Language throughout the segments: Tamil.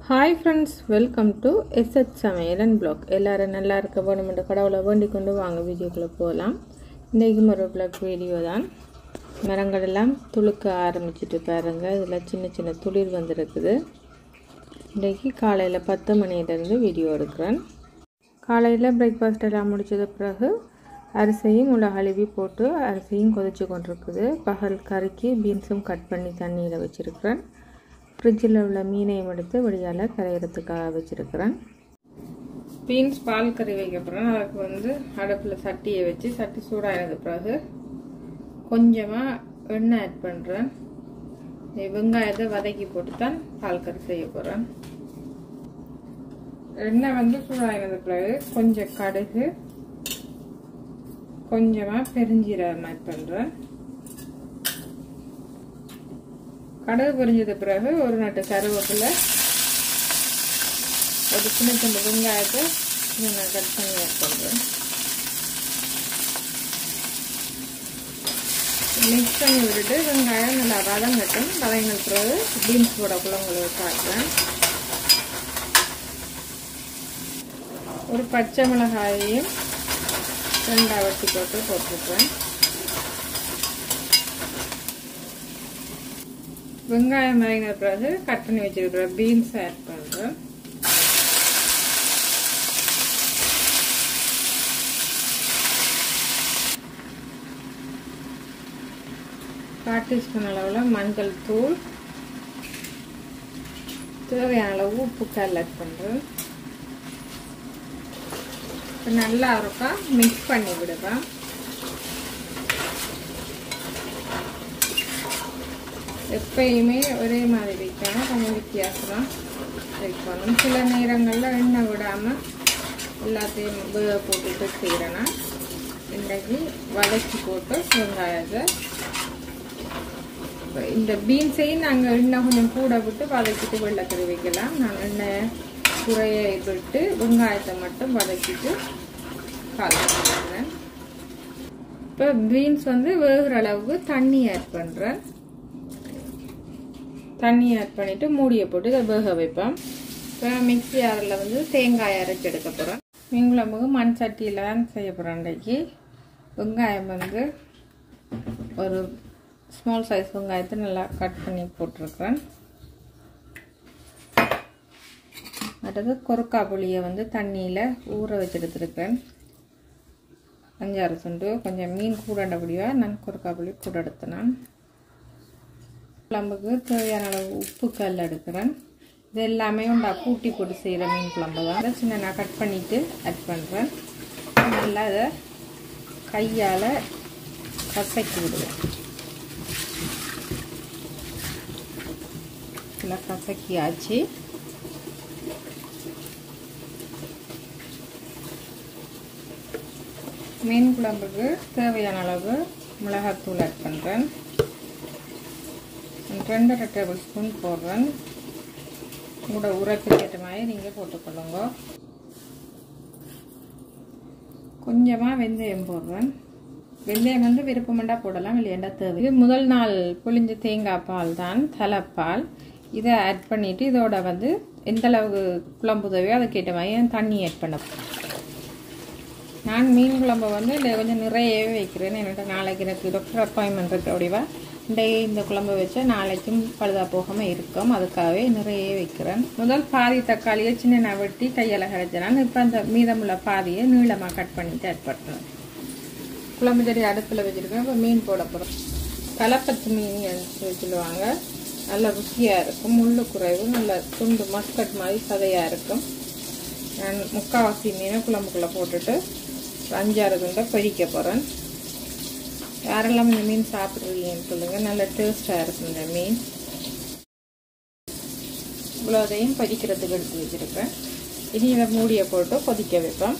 Hi friends, welcome to SH சமையலன் blog. எல்லாரும் நல்லா இருக்க வேணும்னு கடவுளை வேண்டிக் கொண்டு வாங்க வீடியோக்குள்ள போகலாம். இன்னைக்கு ஒரு blog வீடியோ தான். மரங்கள் எல்லாம் துளுக்க ஆரம்பிச்சிட்டு பாருங்க. இதுல சின்ன சின்ன துளிர் வந்திருக்குது. இன்னைக்கு காலையில 10 மணியில இருந்து வீடியோ எடுக்கிறேன். காலையில பிரேக்ஃபாஸ்ட் எல்லாம் முடிச்சது பிறகு அரிசியும் உலகழுவி போட்டு அரிசியும் கொதிச்சு கொண்டிருக்குது. பகல் கறிக்கு பீன்ஸும் கட் பண்ணி தண்ணியில வச்சிருக்கிறேன். ஃப்ரிட்ஜில் உள்ள மீனையும் எடுத்து வெளியால் கரையிறதுக்காக வச்சுருக்கிறேன். பீன்ஸ் பால் கறி வைக்க போகிறேன். அதுக்கு வந்து அடுப்பில் சட்டியை வச்சு சட்டி சூடாகினது பிறகு கொஞ்சமாக எண்ணெய் ஆட் பண்ணுறேன். வெங்காயத்தை வதக்கி போட்டு தான் பால் கறி செய்ய போகிறேன். எண்ணெய் வந்து சூடாகினது பிறகு கொஞ்சம் கடுகு, கொஞ்சமாக பெருஞ்சீரகம் ஆட் பண்ணுறேன். கடுகு பொரிஞ்சது பிறகு ஒரு நட்டு கருவேப்பிலை, ஒரு சின்ன சின்ன வெங்காயத்தை நான் கட் பண்ணி ஆட் பண்ணுறேன். மிக்ஸ் பண்ணி விட்டுட்டு வெங்காயம் நல்லா வதங்கட்டும். வதங்கின பிறகு பீன்ஸ் போட குழம்புல காட்டுறேன். ஒரு பச்சை மிளகாயையும் ரெண்டா வெட்டி போட்டுருக்கேன். வெங்காயம் மறைந்த பிறகு கட் பண்ணி வச்சிருக்கிற பீன்ஸ் ஆட் பண்றேன். கால் டீஸ்பூன் அளவுல மஞ்சள் தூள், தேவையான அளவு உப்பு கல் ஆட் பண்றேன். நல்லா இருக்கா மிக்ஸ் பண்ணி விடுவேன். எப்பயுமே ஒரே மாதிரி வைக்காமல் கொஞ்சம் வித்தியாசமாக வைக்கணும். சில நேரங்களில் எண்ணெய் விடாமல் எல்லாத்தையும் வேக போட்டுட்டு செய்கிறேன்னா இன்றைக்கு வதக்கி போட்டு வெங்காயத்தை இந்த பீன்ஸையும் நாங்கள் எண்ணெய் கொஞ்சம் கூட விட்டு வதக்கிட்டு வெள்ளைக்கறி வைக்கலாம். நான் எண்ணெயை குறைய விட்டு வெங்காயத்தை மட்டும் வதக்கிட்டு கால் பண்ணுறேன். இப்போ பீன்ஸ் வந்து வேகிற அளவுக்கு தண்ணி ஆட் பண்ணுறேன். தண்ணி ஆட் பண்ணிட்டு மூடியை போட்டு இதை வேக வைப்பேன். இப்போ மிக்ஸி ஜாரில் வந்து தேங்காய் அரைச்சி எடுக்க போகிறேன். மீன் குழம்புக்கு மண் சட்டியில் தான் செய்ய போகிறேன். இன்றைக்கு வெங்காயம் வந்து ஒரு ஸ்மால் சைஸ் வெங்காயத்தை நல்லா கட் பண்ணி போட்டிருக்கிறேன். அடுத்தது கொருக்கா புளியை வந்து தண்ணியில் ஊற வச்சு எடுத்துருக்கேன். 5-6 சுண்டு. கொஞ்சம் மீன் கூடண்டபடியாக நான் கொருக்கா புளி கூட எடுத்தேன். குழம்புக்கு தேவையான அளவு உப்பு கல் எடுக்கிறேன். இது எல்லாமே உண்டா கூட்டி போட்டு செய்கிற மீன் குழம்பு தான். சின்ன நான் கட் பண்ணிவிட்டு ஆட் பண்ணுறேன். நல்லா அதை கையால் கசக்கி விடுவேன். நல்லா கசக்கியாச்சு. மீன் குழம்புக்கு தேவையான அளவு மிளகாத்தூள் ஆட் பண்ணுறேன். 2 டேபிள் ஸ்பூன் போடுறேன். உங்களோட உரைப்புக்கு ஏற்ற மாதிரி நீங்கள் போட்டுக்கொள்ளுங்க. கொஞ்சமாக வெந்தயம் போடுறேன். வெந்தயம் வந்து விருப்பமெண்டா போடலாம், இல்லையண்டா தேவை. இது முதல் நாள் புளிஞ்ச தேங்காய் பால் தான், தலைப்பால். இதை ஆட் பண்ணிவிட்டு இதோட வந்து எந்த அளவுக்கு குழம்பு தேவையோ அதுக்கேற்ற மாதிரி தண்ணி ஆட் பண்ண. நான் மீன் குழம்பை வந்து கொஞ்சம் நிறையவே வைக்கிறேன். என்னோட நாளைக்கு எனக்கு டாக்டர் அப்பாயின்மெண்ட் இருக்கு. அப்படிவா இந்த குழம்பு வச்சா நாளைக்கும் பழுதா போகாமல் இருக்கும். அதுக்காகவே நிறைய வைக்கிறேன். முதல் பாதி தக்காளியை சின்ன வெட்டி கையால் கரைச்சினான். இப்போ அந்த மீதமுள்ள பாதியை நீளமாக கட் பண்ணிட்டு ஆட் பண்ணுறேன். குழம்பு செடி அடுப்பில் வச்சுருக்கேன். இப்போ மீன் போட போகிறோம். தலைப்பத்து மீன் சொல்லுவாங்க. நல்ல ருசியாக இருக்கும். முள்ளு குறைவு, நல்ல துண்டு மஸ்கட் மாதிரி சதையாக இருக்கும். நான் முக்கால்வாசி மீனை குழம்புக்குள்ளே போட்டுட்டு 5-6 துண்டை பொரிக்க போகிறேன். யாரெல்லாம் இந்த மீன் சாப்பிட்றீங்கன்னு சொல்லுங்கள். நல்ல டேஸ்டாக இருக்கும் இந்த மீன். இவ்வளோதையும் பொரிக்கிறதுக்கு எடுத்து வச்சுருக்கேன். இனி இதை மூடியை போட்டு கொதிக்க வைப்பேன்.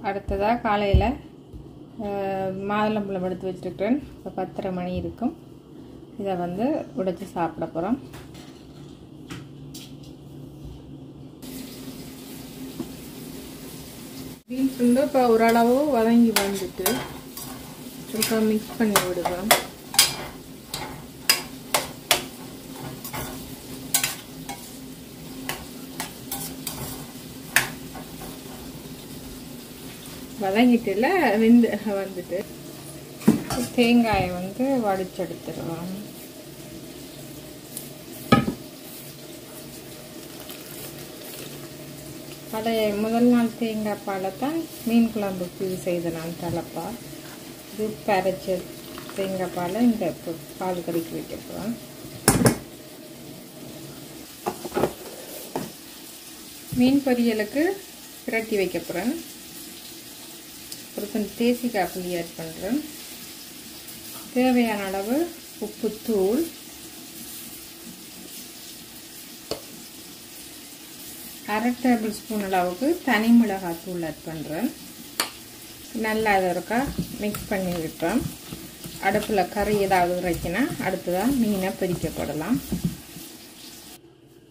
அடுத்ததாக காலையில் மாதுளம்பழம் எடுத்து வச்சுருக்கிறேன். இப்போ 10:30 மணி இருக்கும். இதை வந்து உடைச்சி சாப்பிட போகிறோம். பீன்ஸ் வந்து இப்போ ஓரளவு வதங்கி வந்துட்டு இப்போ மிக்ஸ் பண்ணி விடுவோம். வதங்கிட்டுல வந்துட்டு தேங்காயை வந்து வடிச்செடுத்துருவோம். பழைய முதல் நாள் தேங்காய் பாலை தான் மீன் குழம்புக்கு செய்த நான் தலைப்பா. இது பரைச்ச தேங்காய் பாலை இந்த பால் கறிக்கு வைக்க போகிறோம். மீன் பொரியலுக்கு பிரட்டி வைக்க போகிறேன். ஒரு கொஞ்சம் தேசிக்காய் புளி ஆட் பண்ணுறேன். தேவையான அளவு உப்புத்தூள், அரை டேபிள் ஸ்பூன் அளவுக்கு தனி மிளகாய் தூள் ஆட் பண்ணுறேன். நல்லா அதை இருக்கா மிக்ஸ் பண்ணி விட்டோம். அடுப்பில் கறி ஏதாவது இறக்கினா அடுத்ததான் மீனை பொரிக்கப்படலாம்.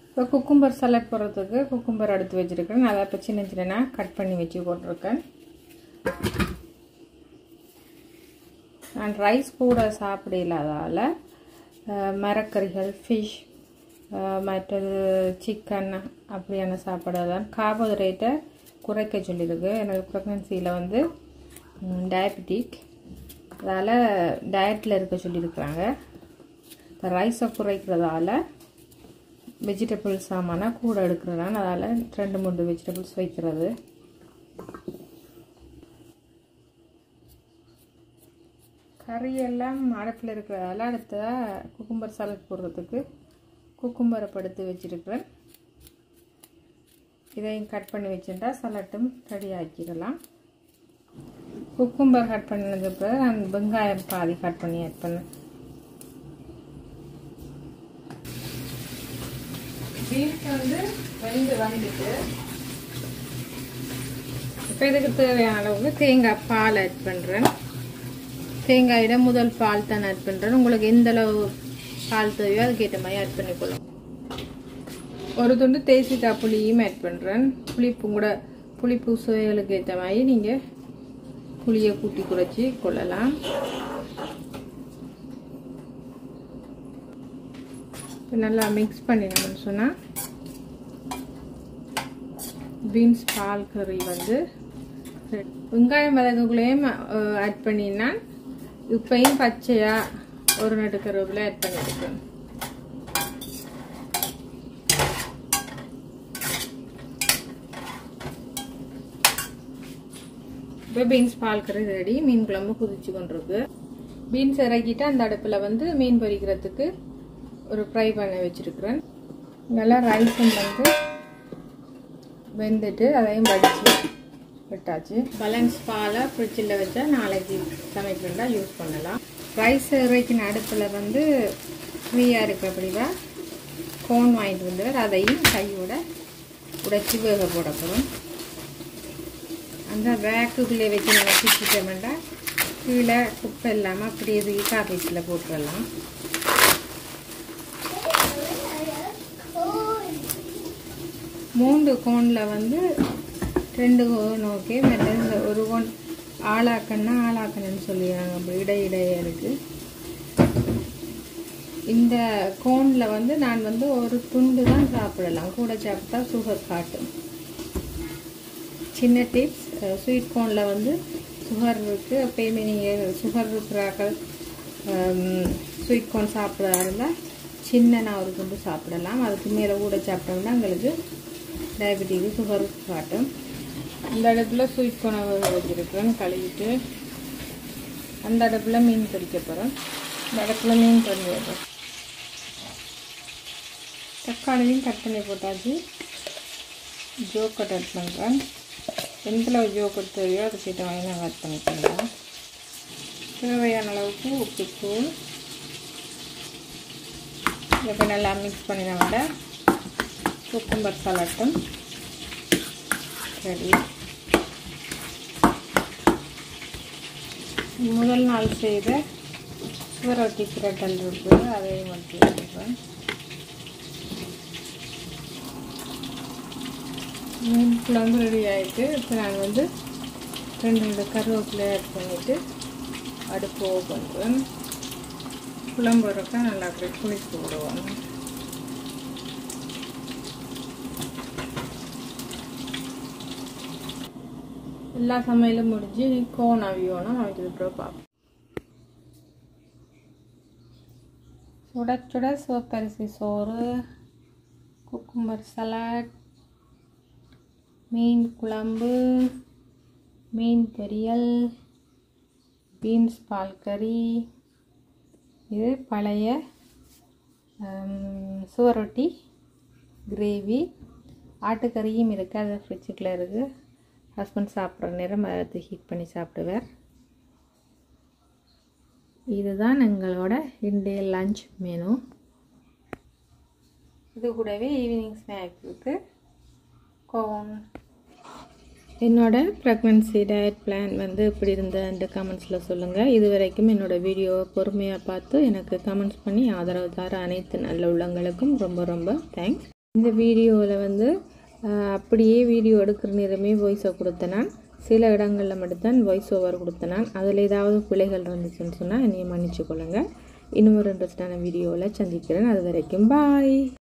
இப்போ குக்கும்பர் சலாட் போடுறதுக்கு குக்கும்பர் எடுத்து வச்சுருக்கேன். அதை இப்போ சின்ன சின்ன கட் பண்ணி வச்சு போட்டிருக்கேன். நான் ரைஸ் கூட சாப்பிட இல்லாதால் மரக்கறிகள், ஃபிஷ், மற்றது சிக்கன் அப்படியான சாப்பாடு தான் கார்போஹைட்ரேட்டை குறைக்க சொல்லியிருக்கு. எனக்கு ப்ரெக்னன்சியில் வந்து டயபெட்டிக், அதால் டயட்டில் இருக்க சொல்லியிருக்கிறாங்க. ரைஸை குறைக்கிறதால வெஜிடபிள்ஸ் சாமானா கூட எடுக்கிறதான், அதால் 2-3 வெஜிடபிள்ஸ் வைக்கிறது. கறியெல்லாம் அடுப்பில் இருக்கிறதால அடுத்ததாக குக்கும்பர் சலாட் போடுறதுக்கு குக்கும்பரை படுத்து வச்சுருக்கிறேன். இதையும் கட் பண்ணி வச்சுட்டா சலாட்டும் ரெடி ஆக்கிடலாம். குக்கும்பர் கட் பண்ணதுக்கு நான் வெங்காயம் பாதி கட் பண்ணி ஆட் பண்ணேன். பீன்ஸ் வந்து வந்துட்டு இப்போ இதுக்கு தேவையான அளவுக்கு தேங்காய் பால் ஆட் பண்ணுறேன். தேங்காயிட முதல் பால் தான் ஆட் பண்ணுறேன். உங்களுக்கு எந்த அளவு பால் தேவையோ அதுக்கேற்ற மாதிரி ஆட் பண்ணிக்கொள்ளும். ஒரு துண்டு தேசிக்காய் புளியும் ஆட் பண்ணுறேன். புளிப்பு சுவைகளுக்கு ஏற்ற மாதிரி நீங்கள் புளியை கூட்டி குறைச்சி கொள்ளலாம். நல்லா மிக்ஸ் பண்ணினோம்னு சொன்னால் பீன்ஸ் பால் கறி வந்து வெங்காயம் வதங்கக்குள்ளேயும் ஆட் பண்ணினா இப்பையும் பச்சையா ஒரு நடுக்கருவேப்பிலை ஆட் பண்ணிருக்கேன். இப்போ பீன்ஸ் பால் கறி ரெடி. மீன் குழம்பு குதிச்சு கொண்டிருக்கு. பீன்ஸ் இறக்கிட்டு அந்த அடுப்பில் வந்து மீன் பொரிக்கிறதுக்கு ஒரு ஃப்ரை பண்ண வச்சிருக்கிறேன். நல்லா ரைஸும் வந்து வெந்துட்டு அதையும் வடிச்சு விட்டாச்சு. பேலன்ஸ் பாலை ஃப்ரிட்ஜில் வச்சா நாளைக்கு சமைக்கிறதா யூஸ் பண்ணலாம். ரைஸ் இறக்கின அடுப்பில் வந்து ஃப்ரீயாக இருக்கிறபடிதான் கோன் வாங்கிட்டு வந்து அதையும் கையோட உடைச்சி வேக போட போகிறோம். அந்த வேக்குக்குள்ளே வச்சு நம்ம பிச்சுட்டோம்னா கீழே குப்பை இல்லாமல் அப்படியே தூக்கி காப்பீஸில் போட்டுடலாம். மூன்று கோனில் வந்து 2 கோன் ஓகே. மற்ற ஒரு கோன் ஆளாக்கணுன்னு சொல்லிடுறாங்க. அப்படி இடையிடையே இருக்குது. இந்த கோனில் வந்து நான் வந்து ஒரு துண்டு தான் சாப்பிடலாம். கூட சாப்பிட்டா சுகர் காட்டும். சின்ன டிப்ஸ், ஸ்வீட் கோனில் வந்து சுகர் இருக்குது. எப்பயுமே நீங்கள் சுகர் இருக்கிறாக்கள் ஸ்வீட் கோன் சாப்பிட்றதா இருந்தால் சின்ன ஒரு துண்டு சாப்பிடலாம். அதுக்கு மேலே கூட சாப்பிட்டோம்னா உங்களுக்கு டயபெட்டிக்கு சுகர் காட்டும். இந்த அடுப்பில் ஸ்வீட் கோனை வச்சுருக்கிறேன் கழுவிட்டு. அந்த அடுப்பில் மீன் பொரிக்க போகிறேன். இந்த அடுப்பில் மீன் பொரி வைப்பேன். தக்காளியும் கட் பண்ணி போட்டாச்சு. ஜோக்கட் ஆட் பண்ணுறேன். எந்தளவு ஜோக்கட் தேவையோ அதுக்கேற்ற மாதிரி நான் ஆட் பண்ணிக்கலாம். தேவையான அளவுக்கு உப்புத்தூள். இப்போ நல்லா மிக்ஸ் பண்ணின விட குக்கும்பர் சலாட்டும் ரெடி. முதல் நாள் செய்த சுவரொட்டி பிரட்டல் இருக்குது, அதையும் வச்சு வச்சுருக்கேன். மீன் குழம்பு ரெடி ஆகிட்டு இப்போ நான் வந்து 2 கருவேப்பிலை ஆட் பண்ணிவிட்டு அடுப்பு ஓப்பன் குழம்பு இருக்க நல்லா குளிச்சு விடுவோம். எல்லா சமையலும் முடிஞ்சு கோன் அவியோனா அவிச்சதுக்கப்புறம் பார்ப்போம். சுட சுட சிவப்பரிசி சோறு, குக்கும்பர் சலாட், மீன் குழம்பு, மீன் பொரியல், பீன்ஸ் பால் கறி, இது பழைய சுவரொட்டி கிரேவி, ஆட்டுக்கறியும் இருக்குது, அது ஃப்ரிட்ஜுக்குள்ளே இருக்குது. ஹஸ்பண்ட் சாப்பிட்ற நேரம் அதை ஹீட் பண்ணி சாப்பிடுவார். இதுதான் எங்களோட இன்றைய லஞ்ச் மெனு. இது கூடவே ஈவினிங் ஸ்நாக்ஸுக்கு கோன். என்னோட ப்ரெக்னன்சி டயட் பிளான் வந்து இப்படி இருந்ததுன்ற கமெண்ட்ஸில் சொல்லுங்கள். இது வரைக்கும் என்னோடய வீடியோவை பொறுமையாக பார்த்து எனக்கு கமெண்ட்ஸ் பண்ணி ஆதரவு தர அனைத்து நல்ல உள்ளங்களுக்கும் ரொம்ப ரொம்ப தேங்க்ஸ். இந்த வீடியோவில் வந்து அப்படியே வீடியோ எடுக்கிற நேரமே வாய்ஸை கொடுத்தேன். நான் சில இடங்களில் மட்டும்தான் வாய்ஸ் ஓவர் கொடுத்தேன். நான் அதில் ஏதாவது பிழைகள் இருந்துச்சுன்னு சொன்னால் என்னையை மன்னிச்சு கொள்ளுங்கள். இன்னும் ஒரு இன்ட்ரெஸ்டான வீடியோவில் சந்திக்கிறேன். அது வரைக்கும் பாய்.